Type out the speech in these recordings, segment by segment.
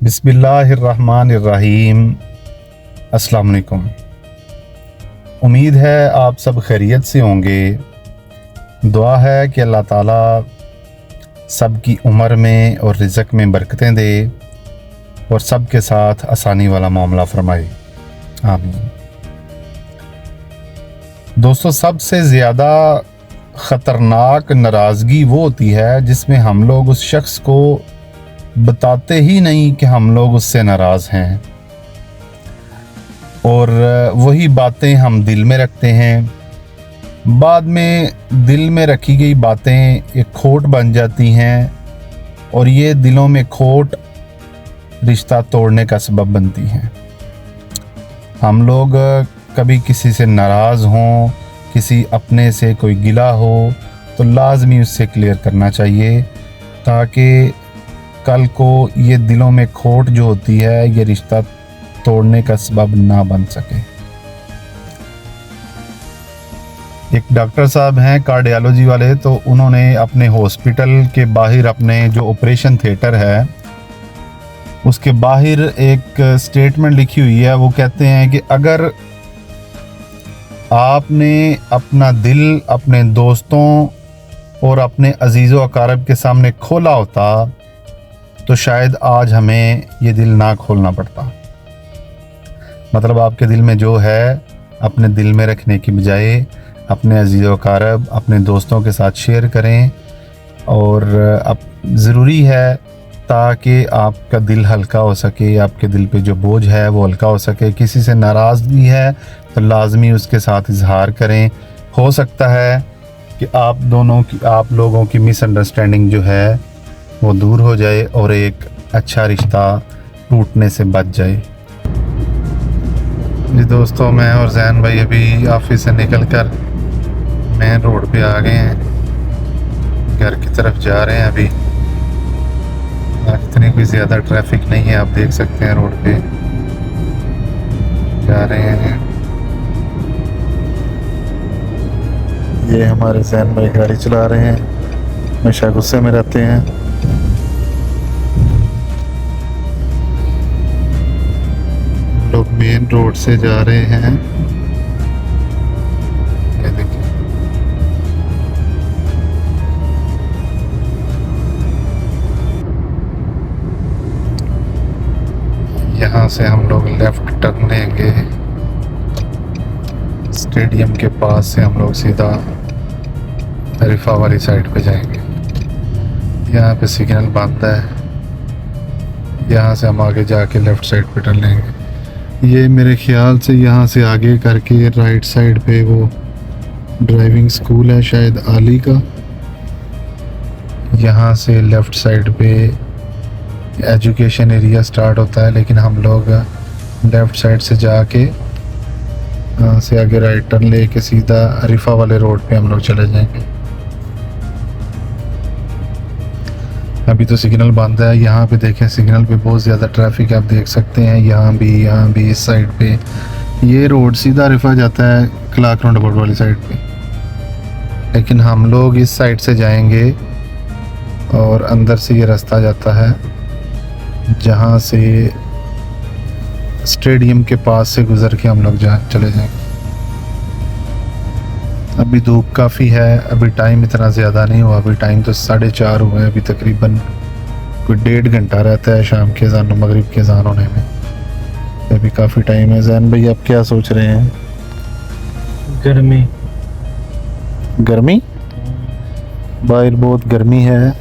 बिस्मिल्लाहिर्रहमानिर्रहीम। अस्सलाम वालेकुम। उम्मीद है आप सब खैरियत से होंगे। दुआ है कि अल्लाह ताला सबकी उम्र में और रिज़्क़ में बरकतें दे और सब के साथ आसानी वाला मामला फरमाए, आमीन। दोस्तों, सबसे ज़्यादा ख़तरनाक नाराज़गी वो होती है जिसमें हम लोग उस शख्स को बताते ही नहीं कि हम लोग उससे नाराज़ हैं और वही बातें हम दिल में रखते हैं। बाद में दिल में रखी गई बातें एक खोट बन जाती हैं और ये दिलों में खोट रिश्ता तोड़ने का सबब बनती हैं। हम लोग कभी किसी से नाराज़ हों, किसी अपने से कोई गिला हो तो लाजमी उससे क्लियर करना चाहिए ताकि कल को ये दिलों में खोट जो होती है ये रिश्ता तोड़ने का सबब ना बन सके। एक डॉक्टर साहब हैं कार्डियोलॉजी वाले, तो उन्होंने अपने हॉस्पिटल के बाहर अपने जो ऑपरेशन थिएटर है उसके बाहर एक स्टेटमेंट लिखी हुई है। वो कहते हैं कि अगर आपने अपना दिल अपने दोस्तों और अपने अजीज़ों अकारब के सामने खोला होता तो शायद आज हमें ये दिल ना खोलना पड़ता। मतलब आपके दिल में जो है अपने दिल में रखने की बजाय अपने अजीज़ व अकारब, अपने दोस्तों के साथ शेयर करें और अब ज़रूरी है ताकि आपका दिल हल्का हो सके, आपके दिल पे जो बोझ है वो हल्का हो सके। किसी से नाराज़गी है तो लाजमी उसके साथ इजहार करें। हो सकता है कि आप लोगों की मिसअंडरस्टैंडिंग जो है वो दूर हो जाए और एक अच्छा रिश्ता टूटने से बच जाए। जी दोस्तों, मैं और जैन भाई अभी ऑफिस से निकलकर मेन रोड पे आ गए हैं, घर की तरफ जा रहे हैं। अभी इतनी कोई ज़्यादा ट्रैफिक नहीं है, आप देख सकते हैं रोड पे जा रहे हैं। ये हमारे जैन भाई गाड़ी चला रहे हैं, हमेशा गुस्से में रहते हैं। लोग मेन रोड से जा रहे हैं, ये देखिए। यहाँ से हम लोग लेफ्ट टर्न लेंगे, स्टेडियम के पास से हम लोग सीधा रिफा वाली साइड पे जाएंगे। यहाँ पे सिग्नल बंद है, यहाँ से हम आगे जाके लेफ्ट साइड पे टर्न लेंगे। ये मेरे ख्याल से यहाँ से आगे करके राइट साइड पे वो ड्राइविंग स्कूल है शायद आली का। यहाँ से लेफ़्ट साइड पे एजुकेशन एरिया स्टार्ट होता है, लेकिन हम लोग लेफ़्ट साइड से जाके यहाँ से आगे राइट टर्न लेके सीधा अरिफा वाले रोड पे हम लोग चले जाएंगे। अभी तो सिग्नल बंद है। यहाँ पे देखें, सिग्नल पे बहुत ज़्यादा ट्रैफिक है, आप देख सकते हैं। यहाँ भी इस साइड पे ये रोड सीधा रिफा जाता है क्लार्क राउंडाबाउट वाली साइड पे, लेकिन हम लोग इस साइड से जाएंगे और अंदर से ये रास्ता जाता है जहाँ से स्टेडियम के पास से गुज़र के हम लोग चले जाएंगे। अभी धूप काफ़ी है, अभी टाइम इतना ज़्यादा नहीं हुआ, अभी टाइम तो 4:30 हुए हैं। अभी तकरीबन कोई 1.5 घंटा रहता है शाम के अज़ान और मगरिब के अज़ान होने में। अभी काफ़ी टाइम है। जैन भाई, आप क्या सोच रहे हैं? गर्मी बाहर बहुत गर्मी है,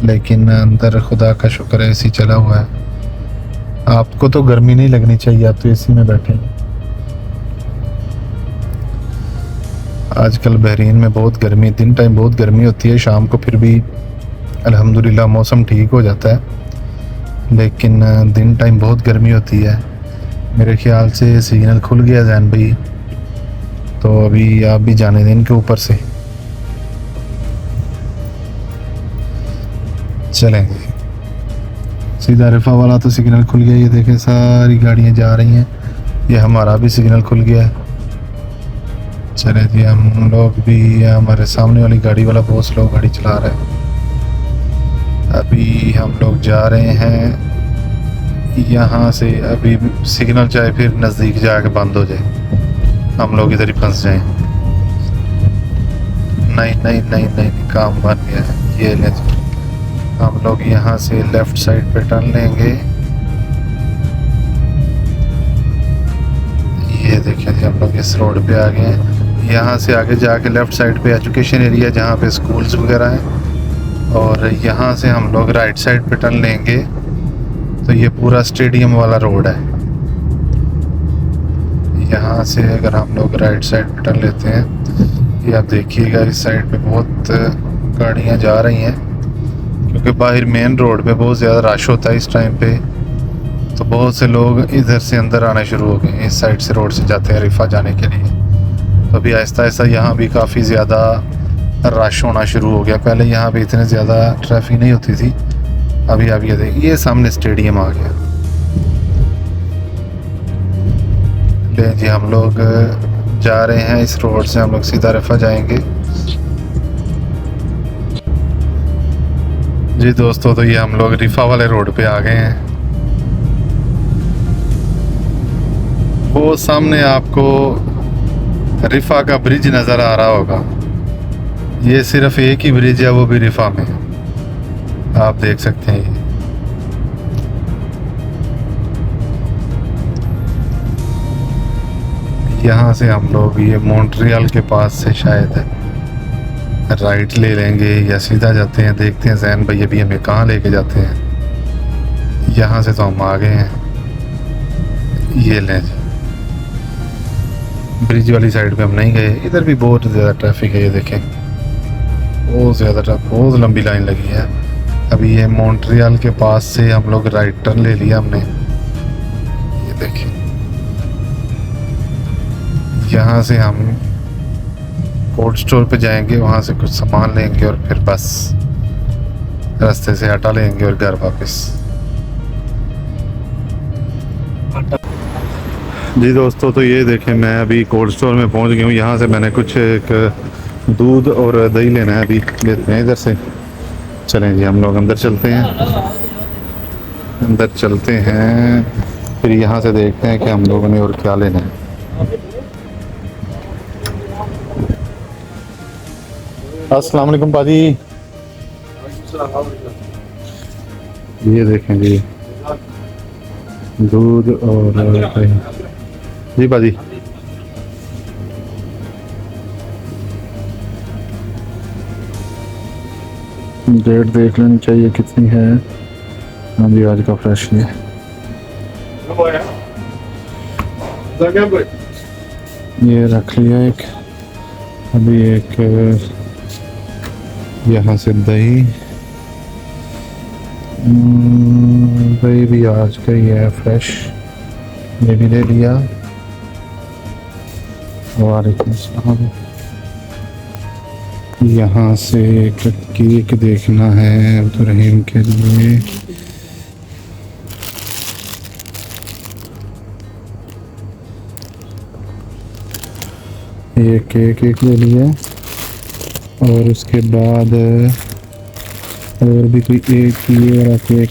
लेकिन अंदर खुदा का शुक्र है एसी चला हुआ है। आपको तो गर्मी नहीं लगनी चाहिए, आप तो एसी में बैठे हैं। आजकल बहरीन में बहुत गर्मी, दिन टाइम बहुत गर्मी होती है, शाम को फिर भी अल्हम्दुलिल्लाह मौसम ठीक हो जाता है, लेकिन दिन टाइम बहुत गर्मी होती है। मेरे ख्याल से सिग्नल खुल गया जैन भाई, तो अभी आप भी जाने दें इनके ऊपर से चलेंगे सीधा रिफा वाला। तो सिग्नल खुल गया, ये देखें सारी गाड़ियाँ जा रही हैं, ये हमारा भी सिग्नल खुल गया है। चले जी, हम लोग भी, हमारे सामने वाली गाड़ी वाला बहुत स्लो गाड़ी चला रहा है। अभी हम लोग जा रहे हैं यहाँ से अभी सिग्नल चाहे फिर नज़दीक जाके बंद हो जाए, हम लोग इधर ही फंस जाएं। नहीं नहीं नहीं नहीं, काम बन गया है। ये ले, हम लोग यहाँ से लेफ़्ट साइड पे टर्न लेंगे। ये देखिए जी, हम लोग इस रोड पे आ गए हैं। यहाँ से आगे जाके लेफ़्ट साइड पे एजुकेशन एरिया जहाँ पे स्कूल्स वगैरह हैं, और यहाँ से हम लोग राइट साइड पे टर्न लेंगे तो ये पूरा स्टेडियम वाला रोड है। यहाँ से अगर हम लोग राइट साइड पे टर्न लेते हैं, ये आप देखिएगा इस साइड पे बहुत गाड़ियाँ जा रही हैं, क्योंकि बाहर मेन रोड पे बहुत ज़्यादा रश होता है इस टाइम पे, तो बहुत से लोग इधर से अंदर आना शुरू हो गए, इस साइड से रोड से जाते हैं रिफ़ा जाने के लिए। तो अभी आहिस्ता आहिस्ता यहाँ भी काफ़ी ज़्यादा रश होना शुरू हो गया। पहले यहाँ पे इतने ज़्यादा ट्रैफिक नहीं होती थी, अभी आप ये देखिए, ये सामने स्टेडियम आ गया। ले जी, हम लोग जा रहे हैं इस रोड से, हम लोग सीधा रिफ़ा जाएंगे जी दोस्तों। तो ये हम लोग रिफ़ा वाले रोड पे आ गए हैं। वो सामने आपको रिफ़ा का ब्रिज नज़र आ रहा होगा, ये सिर्फ एक ही ब्रिज है, वो भी रिफ़ा में, आप देख सकते हैं। यहाँ से हम लोग ये मॉन्ट्रियल के पास से शायद राइट ले लेंगे या सीधा जाते हैं, देखते हैं जैन भाई अभी हमें कहाँ लेके जाते हैं। यहाँ से तो हम आ गए हैं, ये लें जी, ब्रिज वाली साइड पे हम नहीं गए। इधर भी बहुत ज़्यादा ट्रैफिक है, ये देखें बहुत ज़्यादा ट्रैफिक, बहुत लंबी लाइन लगी है। अभी ये मॉन्ट्रियल के पास से हम लोग राइट टर्न ले लिया हमने, ये देखें। यहाँ से हम कोल्ड स्टोर पे जाएंगे, वहाँ से कुछ सामान लेंगे और फिर बस रास्ते से आटा लेंगे और घर वापस। जी दोस्तों, तो ये देखें मैं अभी कोल्ड स्टोर में पहुंच गया हूँ। यहाँ से मैंने कुछ एक दूध और दही लेना है, अभी लेते हैं इधर से। चलें जी, हम लोग अंदर चलते हैं, अंदर चलते हैं, फिर यहाँ से देखते हैं कि हम लोगों ने और क्या लेना है। अस्सलाम वालेकुम पाजी। ये देखें जी, दूध और दही जी पाजी। डेट देख लेनी चाहिए कितनी है। हाँ जी, आज का फ्रेश है। ये रख लिया एक, अभी एक यहाँ से दही, दही भी आज का ही है फ्रेश, ये भी ले लिया। वालेकुम अस्सलाम। यहाँ से एक केक देखना है अब्दुर्रहीम के लिए। ये केक एक ले लिया, और उसके बाद और भी कोई एक ये वाला केक,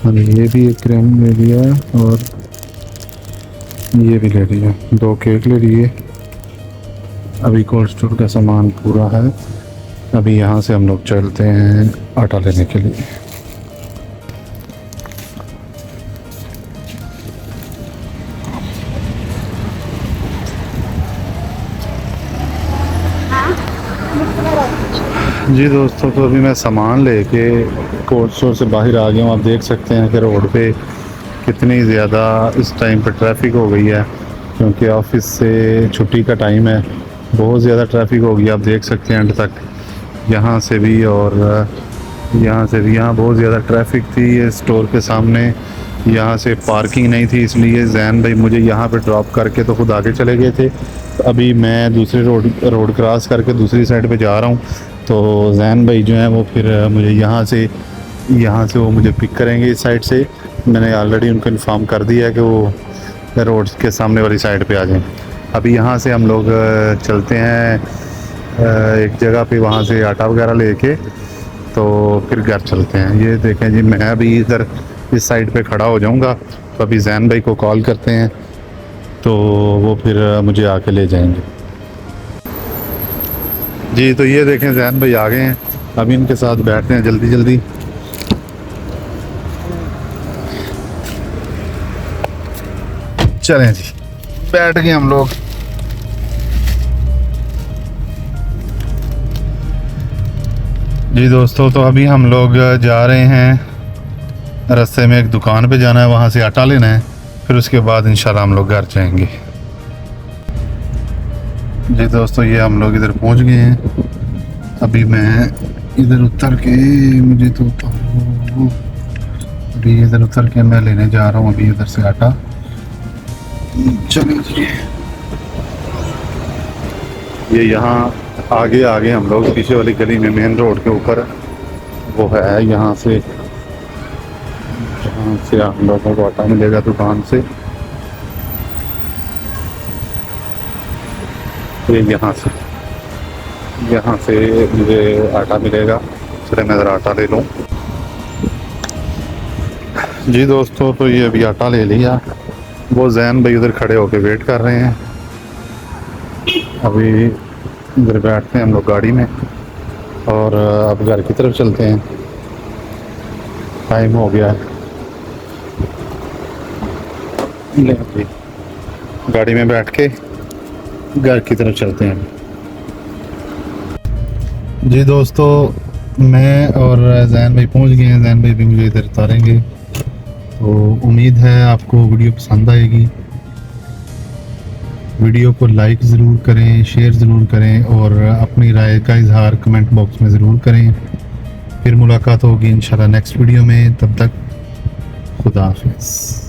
ये भी एक क्रीम ले लिया और ये भी ले लिया, 2 केक ले लिए। अभी कोल्ड स्टोर का सामान पूरा है। अभी यहाँ से हम लोग चलते हैं आटा लेने के लिए। जी दोस्तों, तो अभी मैं सामान लेके कोल्ड स्टोर से बाहर आ गया हूँ। आप देख सकते हैं कि रोड पे कितनी ज़्यादा इस टाइम पर ट्रैफिक हो गई है, क्योंकि ऑफिस से छुट्टी का टाइम है। बहुत ज़्यादा ट्रैफिक हो गई, आप देख सकते हैं एंड तक, यहाँ से भी और यहाँ से भी। यहाँ बहुत ज़्यादा ट्रैफिक थी ये स्टोर के सामने, यहाँ से पार्किंग नहीं थी, इसलिए जैन भाई मुझे यहाँ पे ड्रॉप करके तो खुद आगे चले गए थे। अभी मैं दूसरे रोड क्रॉस करके दूसरी साइड पे जा रहा हूँ, तो जैन भाई जो हैं वो फिर मुझे यहाँ से वो मुझे पिक करेंगे इस साइड से। मैंने ऑलरेडी उनको इन्फॉर्म कर दिया है कि वो रोड के सामने वाली साइड पे आ जाएं। अभी यहाँ से हम लोग चलते हैं एक जगह पे, वहाँ से आटा वगैरह लेके तो फिर घर चलते हैं। ये देखें जी, मैं अभी इधर इस साइड पे खड़ा हो जाऊंगा, तो अभी जैन भाई को कॉल करते हैं, तो वो फिर मुझे आके ले जाएंगे जी। तो ये देखें जैन भाई आ गए हैं, अभी इनके साथ बैठते हैं जल्दी जल्दी। चलें जी, बैठ गए हम लोग। जी दोस्तों, तो अभी हम लोग जा रहे हैं, रास्ते में एक दुकान पे जाना है, वहाँ से आटा लेना है, फिर उसके बाद इंशाल्लाह हम लोग घर जाएंगे। जी दोस्तों, ये हम लोग इधर पहुँच गए हैं। अभी मैं इधर उतर के अभी इधर उतर के मैं लेने जा रहा हूँ अभी इधर से आटा। चलिए, ये यहाँ आगे आगे हम लोग पीछे वाली गली में मेन रोड के ऊपर वो है, यहाँ से हम लोगों को आटा मिलेगा दुकान से। ये यहाँ से मुझे आटा मिलेगा। चले मैं ज़रा आटा ले लूँ। जी दोस्तों, तो ये अभी आटा ले लिया। वो जैन भाई उधर खड़े होके वेट कर रहे हैं। अभी इधर बैठते हैं हम लोग गाड़ी में और अब घर की तरफ चलते हैं, टाइम हो गया है। ले अभी गाड़ी में बैठ के घर की तरफ चलते हैं। जी दोस्तों, मैं और जैन भाई पहुंच गए हैं। जैन भाई भी मुझे इधर उतारेंगे, तो उम्मीद है आपको वीडियो पसंद आएगी। वीडियो को लाइक ज़रूर करें, शेयर ज़रूर करें और अपनी राय का इजहार कमेंट बॉक्स में ज़रूर करें। फिर मुलाकात होगी इंशाल्लाह नेक्स्ट वीडियो में। तब तक खुदा हाफिज़।